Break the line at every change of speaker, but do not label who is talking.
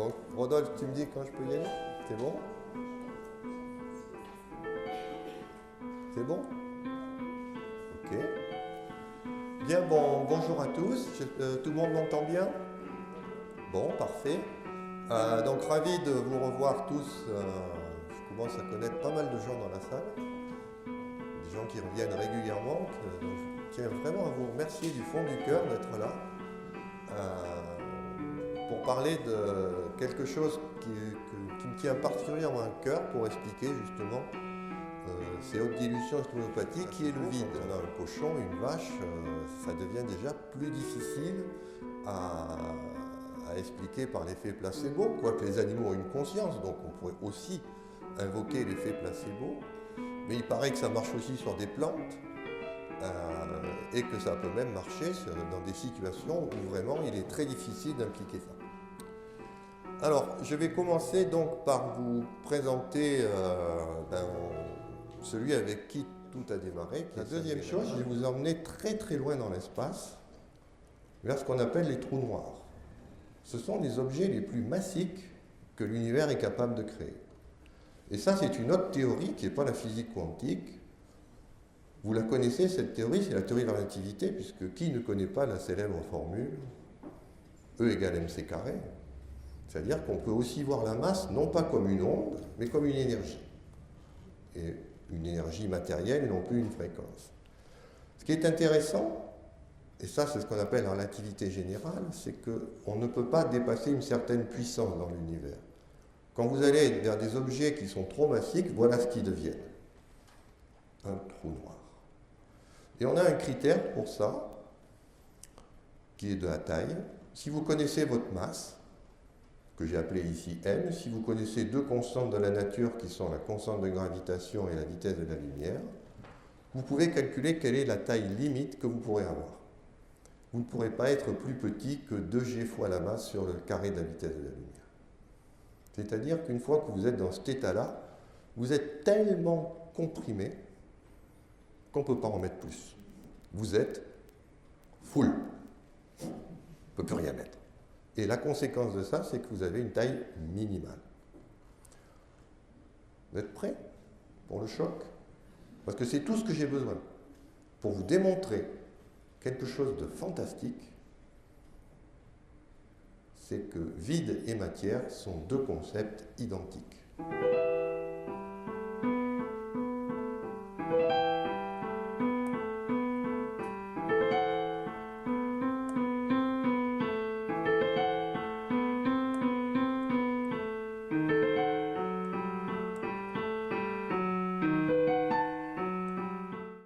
Donc, Rodolphe, tu me dis quand je peux y aller? C'est bon? C'est bon? Ok. Bien, bon, bonjour à tous. Tout le monde m'entend bien? Bon, parfait. Donc, ravi de vous revoir tous. Je commence à connaître pas mal de gens dans la salle. Des gens qui reviennent régulièrement. Donc, je tiens vraiment à vous remercier du fond du cœur d'être là. Pour parler de quelque chose qui me tient particulièrement à cœur pour expliquer justement ces hautes dilutions homéopathiques qui est le vide. On a un cochon, une vache, ça devient déjà plus difficile à expliquer par l'effet placebo, quoique les animaux ont une conscience, donc on pourrait aussi invoquer l'effet placebo, mais il paraît que ça marche aussi sur des plantes. Et que ça peut même marcher dans des situations où vraiment il est très difficile d'impliquer ça. Alors, je vais commencer donc par vous présenter celui avec qui tout a démarré. La deuxième chose, je vais vous emmener très très loin dans l'espace, vers ce qu'on appelle les trous noirs. Ce sont les objets les plus massiques que l'univers est capable de créer. Et ça, c'est une autre théorie qui n'est pas la physique quantique. Vous la connaissez, cette théorie, c'est la théorie de la relativité, puisque qui ne connaît pas la célèbre formule E égale mc carré? C'est-à-dire qu'on peut aussi voir la masse, non pas comme une onde, mais comme une énergie. Et une énergie matérielle, non plus une fréquence. Ce qui est intéressant, et ça c'est ce qu'on appelle la relativité générale, c'est qu'on ne peut pas dépasser une certaine puissance dans l'univers. Quand vous allez vers des objets qui sont trop massiques, voilà ce qu'ils deviennent. Un trou noir. Et on a un critère pour ça, qui est de la taille. Si vous connaissez votre masse, que j'ai appelée ici m, si vous connaissez deux constantes de la nature qui sont la constante de gravitation et la vitesse de la lumière, vous pouvez calculer quelle est la taille limite que vous pourrez avoir. Vous ne pourrez pas être plus petit que 2g fois la masse sur le carré de la vitesse de la lumière. C'est-à-dire qu'une fois que vous êtes dans cet état-là, vous êtes tellement comprimé qu'on ne peut pas en mettre plus. Vous êtes full. On ne peut plus rien mettre. Et la conséquence de ça, c'est que vous avez une taille minimale. Vous êtes prêts pour le choc? Parce que c'est tout ce que j'ai besoin pour vous démontrer quelque chose de fantastique. C'est que vide et matière sont deux concepts identiques.